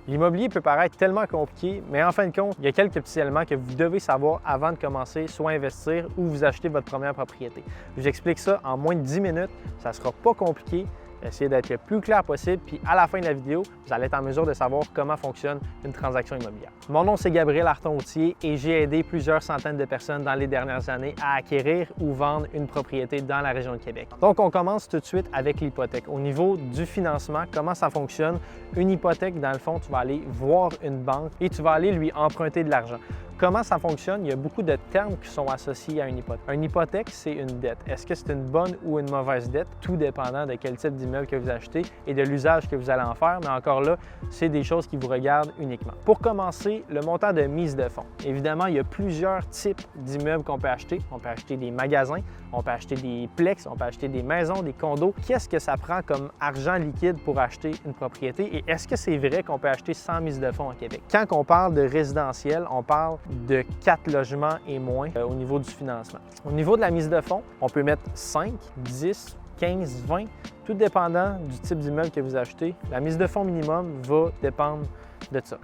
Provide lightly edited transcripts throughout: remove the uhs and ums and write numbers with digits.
L'immobilier peut paraître tellement compliqué, mais en fin de compte, il y a quelques petits éléments que vous devez savoir avant de commencer, soit investir ou vous acheter votre première propriété. Je vous explique ça en moins de 10 minutes, ça ne sera pas compliqué. Essayez d'être le plus clair possible, puis à la fin de la vidéo, vous allez être en mesure de savoir comment fonctionne une transaction immobilière. Mon nom, c'est Gabriel Arton-Houtier et j'ai aidé plusieurs centaines de personnes dans les dernières années à acquérir ou vendre une propriété dans la région de Québec. Donc, on commence tout de suite avec l'hypothèque. Au niveau du financement, comment ça fonctionne? Une hypothèque, dans le fond, tu vas aller voir une banque et tu vas aller lui emprunter de l'argent. Comment ça fonctionne? Il y a beaucoup de termes qui sont associés à une hypothèque. Une hypothèque, c'est une dette. Est-ce que c'est une bonne ou une mauvaise dette? Tout dépendant de quel type d'immeuble que vous achetez et de l'usage que vous allez en faire, mais encore là, c'est des choses qui vous regardent uniquement. Pour commencer, le montant de mise de fonds. Évidemment, il y a plusieurs types d'immeubles qu'on peut acheter. On peut acheter des magasins, on peut acheter des plex, on peut acheter des maisons, des condos. Qu'est-ce que ça prend comme argent liquide pour acheter une propriété? Et est-ce que c'est vrai qu'on peut acheter sans mise de fonds au Québec? Quand on parle de résidentiel, on parle de 4 logements et moins au niveau du financement. Au niveau de la mise de fonds, on peut mettre 5, 10, 15, 20, tout dépendant du type d'immeuble que vous achetez. La mise de fonds minimum va dépendre de ça.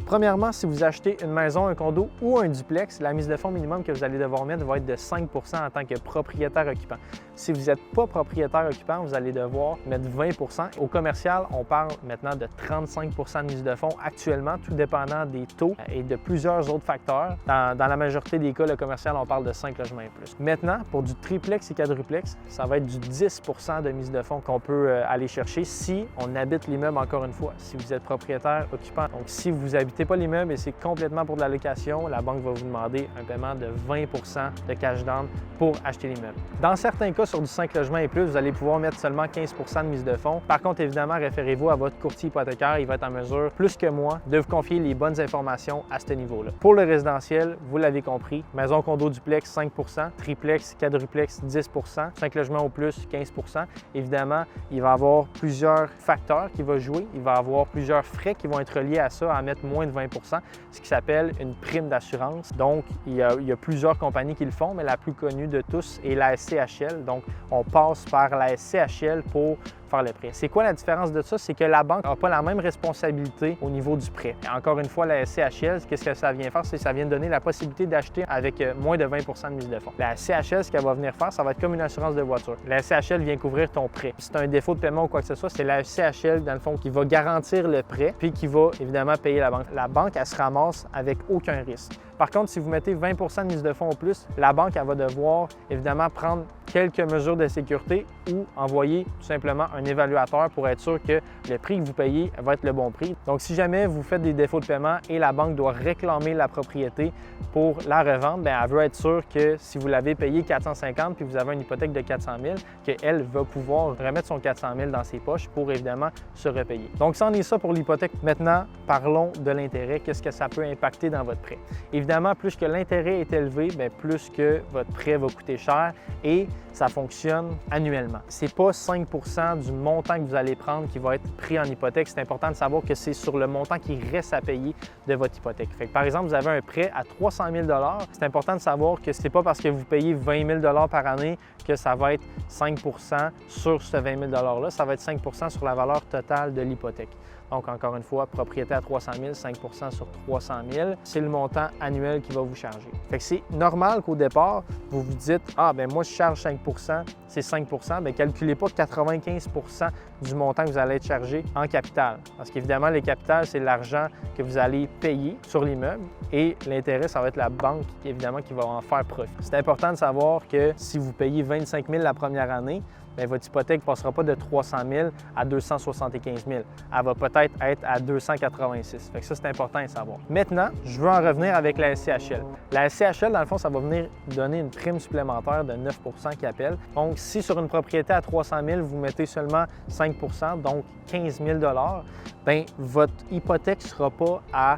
Premièrement, si vous achetez une maison, un condo ou un duplex, la mise de fonds minimum que vous allez devoir mettre va être de 5 en tant que propriétaire occupant. Si vous n'êtes pas propriétaire occupant, vous allez devoir mettre 20 % Au commercial, on parle maintenant de 35 % de mise de fonds actuellement, tout dépendant des taux et de plusieurs autres facteurs. Dans la majorité des cas, le commercial, on parle de 5 logements et plus. Maintenant, pour du triplex et quadruplex, ça va être du 10 % de mise de fonds qu'on peut aller chercher si on habite l'immeuble encore une fois, si vous êtes propriétaire occupant. Donc, si vous n'habitez pas l'immeuble et c'est complètement pour de la location, la banque va vous demander un paiement de 20 % de cash down pour acheter l'immeuble. Dans certains cas, sur du 5 logements et plus, vous allez pouvoir mettre seulement 15 % de mise de fonds. Par contre, évidemment, référez-vous à votre courtier hypothécaire. Il va être en mesure, plus que moi, de vous confier les bonnes informations à ce niveau-là. Pour le résidentiel, vous l'avez compris, maison, condo, duplex, 5 %, triplex, quadruplex, 10 %, 5 logements ou plus, 15 %. Évidemment, il va y avoir plusieurs facteurs qui vont jouer. Il va y avoir plusieurs frais qui vont être liés à ça, à mettre moins de 20 %, ce qui s'appelle une prime d'assurance. Donc, il y a plusieurs compagnies qui le font, mais la plus connue de tous est la SCHL. Donc, on passe par la SCHL pour faire le prêt. C'est quoi la différence de ça? C'est que la banque n'a pas la même responsabilité au niveau du prêt. Et encore une fois, la SCHL, qu'est-ce que ça vient faire? C'est que ça vient donner la possibilité d'acheter avec moins de 20 % de mise de fonds. La SCHL, ce qu'elle va venir faire, ça va être comme une assurance de voiture. La SCHL vient couvrir ton prêt. Si tu as un défaut de paiement ou quoi que ce soit, c'est la SCHL, dans le fond, qui va garantir le prêt puis qui va évidemment payer la banque. La banque, elle se ramasse avec aucun risque. Par contre, si vous mettez 20 % de mise de fonds au plus, la banque, elle va devoir évidemment prendre quelques mesures de sécurité ou envoyer tout simplement un évaluateur pour être sûr que le prix que vous payez va être le bon prix. Donc, si jamais vous faites des défauts de paiement et la banque doit réclamer la propriété pour la revendre, bien, elle veut être sûre que si vous l'avez payé 450 puis vous avez une hypothèque de 400 000, qu'elle va pouvoir remettre son 400 000 dans ses poches pour évidemment se repayer. Donc, c'en est ça pour l'hypothèque. Maintenant, parlons de l'intérêt. Qu'est-ce que ça peut impacter dans votre prêt? Évidemment, plus que l'intérêt est élevé, bien, plus que votre prêt va coûter cher et ça fonctionne annuellement. Ce n'est pas 5 % du montant que vous allez prendre qui va être pris en hypothèque. C'est important de savoir que c'est sur le montant qui reste à payer de votre hypothèque. Fait que, par exemple, vous avez un prêt à 300 000 $, c'est important de savoir que ce n'est pas parce que vous payez 20 000 $ par année que ça va être 5 % sur ce 20 000 $-là. Ça va être 5 % sur la valeur totale de l'hypothèque. Donc, encore une fois, propriété à 300 000, 5 % sur 300 000, c'est le montant annuel qui va vous charger. Fait que c'est normal qu'au départ, vous vous dites « Ah, bien moi, je charge 5 %, c'est 5 %. » Bien, calculez pas 95 % du montant que vous allez être chargé en capital. Parce qu'évidemment, le capital, c'est l'argent que vous allez payer sur l'immeuble et l'intérêt, ça va être la banque, évidemment, qui va en faire profit. C'est important de savoir que si vous payez 25 000 la première année, bien, votre hypothèque ne passera pas de 300 000 à 275 000. Elle va peut-être être à 286. Fait que ça, c'est important à savoir. Maintenant, je veux en revenir avec la SCHL. La SCHL, dans le fond, ça va venir donner une prime supplémentaire de 9 % qui appelle. Donc, si sur une propriété à 300 000, vous mettez seulement 5 %, donc 15 000 $, bien, votre hypothèque ne sera pas à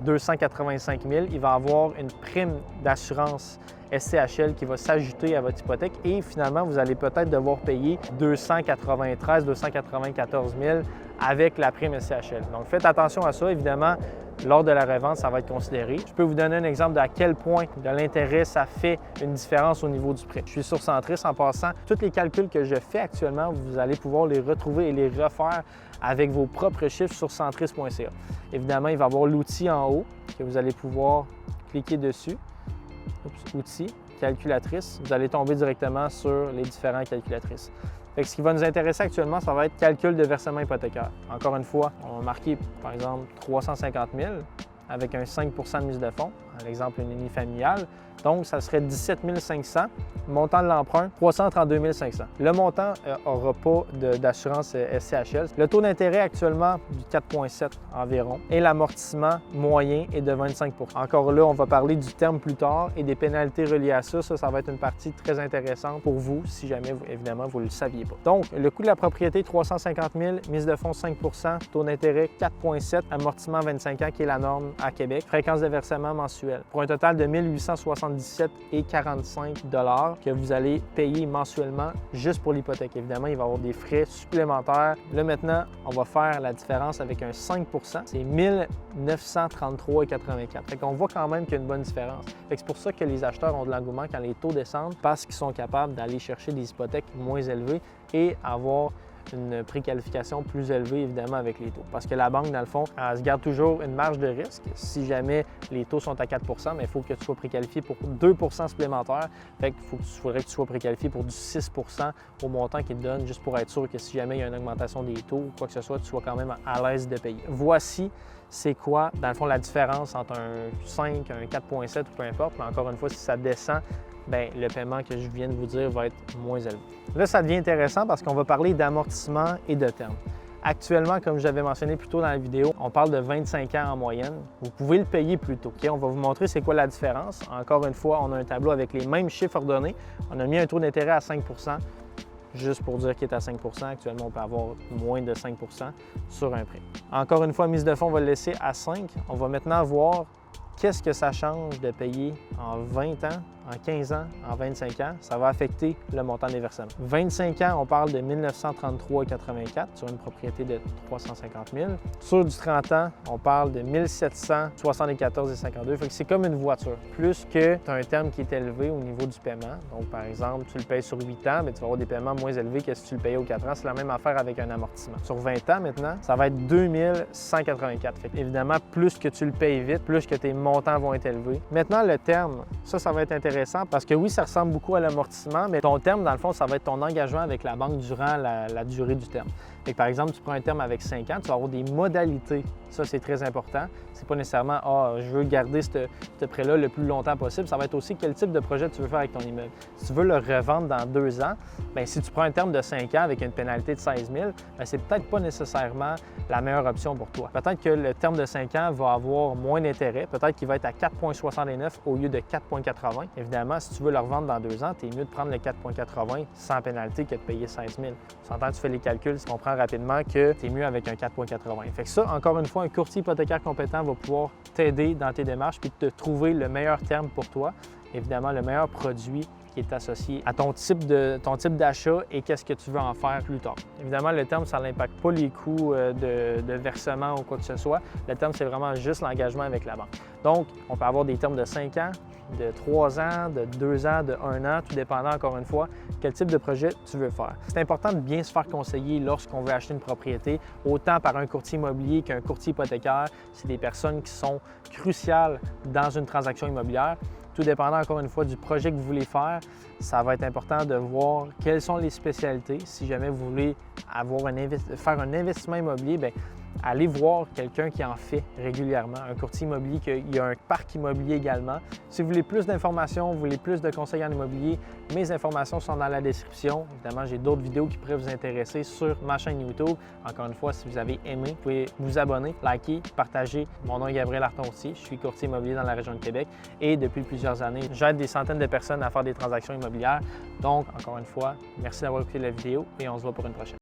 285 000. Il va avoir une prime d'assurance SCHL qui va s'ajouter à votre hypothèque et finalement, vous allez peut-être devoir payer 293 294 000 avec la prime SCHL. Donc, faites attention à ça. Évidemment, lors de la revente, ça va être considéré. Je peux vous donner un exemple de à quel point de l'intérêt, ça fait une différence au niveau du prêt. Je suis sur Centris. En passant, tous les calculs que je fais actuellement, vous allez pouvoir les retrouver et les refaire avec vos propres chiffres sur centris.ca. Évidemment, il va y avoir l'outil en haut que vous allez pouvoir cliquer dessus. Oups, outils, calculatrice. Vous allez tomber directement sur les différentes calculatrices. Fait que ce qui va nous intéresser actuellement, ça va être calcul de versement hypothécaire. Encore une fois, on va marquer par exemple 350 000 avec un 5 de mise de fonds, par exemple une unifamiliale. Donc, ça serait 17 500. Montant de l'emprunt, 332 500. Le montant n'aura pas d'assurance SCHL. Le taux d'intérêt actuellement du 4,7 environ et l'amortissement moyen est de 25 %. Encore là, on va parler du terme plus tard et des pénalités reliées à ça. Ça va être une partie très intéressante pour vous si jamais, évidemment, vous ne le saviez pas. Donc, le coût de la propriété, 350 000, mise de fonds 5 %, taux d'intérêt 4,7, amortissement 25 ans qui est la norme à Québec, fréquence de versement mensuelle. Pour un total de 1 877,45 $ que vous allez payer mensuellement juste pour l'hypothèque. Évidemment, il va y avoir des frais supplémentaires. Là, maintenant, on va faire la différence avec un 5 %. C'est 1 933,84 $. Fait qu'on voit quand même qu'il y a une bonne différence. Fait que c'est pour ça que les acheteurs ont de l'engouement quand les taux descendent parce qu'ils sont capables d'aller chercher des hypothèques moins élevées et avoir une préqualification plus élevée, évidemment, avec les taux. Parce que la banque, dans le fond, elle se garde toujours une marge de risque. Si jamais les taux sont à 4 %, mais il faut que tu sois préqualifié pour 2 % supplémentaires. Fait qu'il faudrait que tu sois préqualifié pour du 6 % au montant qu'ils te donnent, juste pour être sûr que si jamais il y a une augmentation des taux ou quoi que ce soit, tu sois quand même à l'aise de payer. Voici c'est quoi, dans le fond, la différence entre un 5, un 4,7 ou peu importe. Mais encore une fois, si ça descend, bien, le paiement que je viens de vous dire va être moins élevé. Là, ça devient intéressant parce qu'on va parler d'amortissement et de terme. Actuellement, comme j'avais mentionné plus tôt dans la vidéo, on parle de 25 ans en moyenne. Vous pouvez le payer plus tôt. Okay? On va vous montrer c'est quoi la différence. Encore une fois, on a un tableau avec les mêmes chiffres ordonnés. On a mis un taux d'intérêt à 5 %, juste pour dire qu'il est à 5 %. Actuellement, on peut avoir moins de 5 % sur un prêt. Encore une fois, mise de fonds, on va le laisser à 5. On va maintenant voir qu'est-ce que ça change de payer en 20 ans, en 15 ans, en 25 ans. Ça va affecter le montant des versements. 25 ans, on parle de 1 933,84 sur une propriété de 350 000. Sur du 30 ans, on parle de 1 774,52. Fait que c'est comme une voiture. Plus que tu as un terme qui est élevé au niveau du paiement. Donc, par exemple, tu le payes sur 8 ans, mais tu vas avoir des paiements moins élevés que si tu le payais aux 4 ans. C'est la même affaire avec un amortissement. Sur 20 ans, maintenant, ça va être 2 184. Fait que, évidemment, plus que tu le payes vite, plus que tes montants vont être élevés. Maintenant, le terme, ça va être intéressant parce que oui, ça ressemble beaucoup à l'amortissement, mais ton terme, dans le fond, ça va être ton engagement avec la banque durant la durée du terme. Fait que, par exemple, tu prends un terme avec 5 ans, tu vas avoir des modalités. Ça, c'est très important. C'est pas nécessairement « Ah, je veux garder ce prêt-là le plus longtemps possible ». Ça va être aussi quel type de projet tu veux faire avec ton immeuble. Si tu veux le revendre dans 2 ans, bien, si tu prends un terme de 5 ans avec une pénalité de 16 000, bien, c'est peut-être pas nécessairement la meilleure option pour toi. Peut-être que le terme de 5 ans va avoir moins d'intérêt. Peut-être qu'il va être à 4,69 au lieu de 4,80. Évidemment, si tu veux le revendre dans 2 ans, tu es mieux de prendre le 4,80 sans pénalité que de payer 16 000. Tu s'entends, tu fais les calculs, tu comprends rapidement que tu es mieux avec un 4,80. Fait que ça, encore une fois, un courtier hypothécaire compétent va pouvoir t'aider dans tes démarches puis te trouver le meilleur terme pour toi. Évidemment, le meilleur produit qui est associé à ton type d'achat et qu'est-ce que tu veux en faire plus tard. Évidemment, le terme, ça n'impacte pas les coûts de versement ou quoi que ce soit. Le terme, c'est vraiment juste l'engagement avec la banque. Donc, on peut avoir des termes de 5 ans, de 3 ans, de 2 ans, de 1 an, tout dépendant, encore une fois, quel type de projet tu veux faire. C'est important de bien se faire conseiller lorsqu'on veut acheter une propriété, autant par un courtier immobilier qu'un courtier hypothécaire. C'est des personnes qui sont cruciales dans une transaction immobilière. Tout dépendant, encore une fois, du projet que vous voulez faire, ça va être important de voir quelles sont les spécialités. Si jamais vous voulez faire un investissement immobilier, bien, allez voir quelqu'un qui en fait régulièrement, un courtier immobilier qui a un parc immobilier également. Si vous voulez plus d'informations, vous voulez plus de conseils en immobilier, mes informations sont dans la description. Évidemment, j'ai d'autres vidéos qui pourraient vous intéresser sur ma chaîne YouTube. Encore une fois, si vous avez aimé, vous pouvez vous abonner, liker, partager. Mon nom est Gabriel Arton-Aussi, je suis courtier immobilier dans la région de Québec et depuis plusieurs années, j'aide des centaines de personnes à faire des transactions immobilières. Donc, encore une fois, merci d'avoir écouté la vidéo et on se voit pour une prochaine.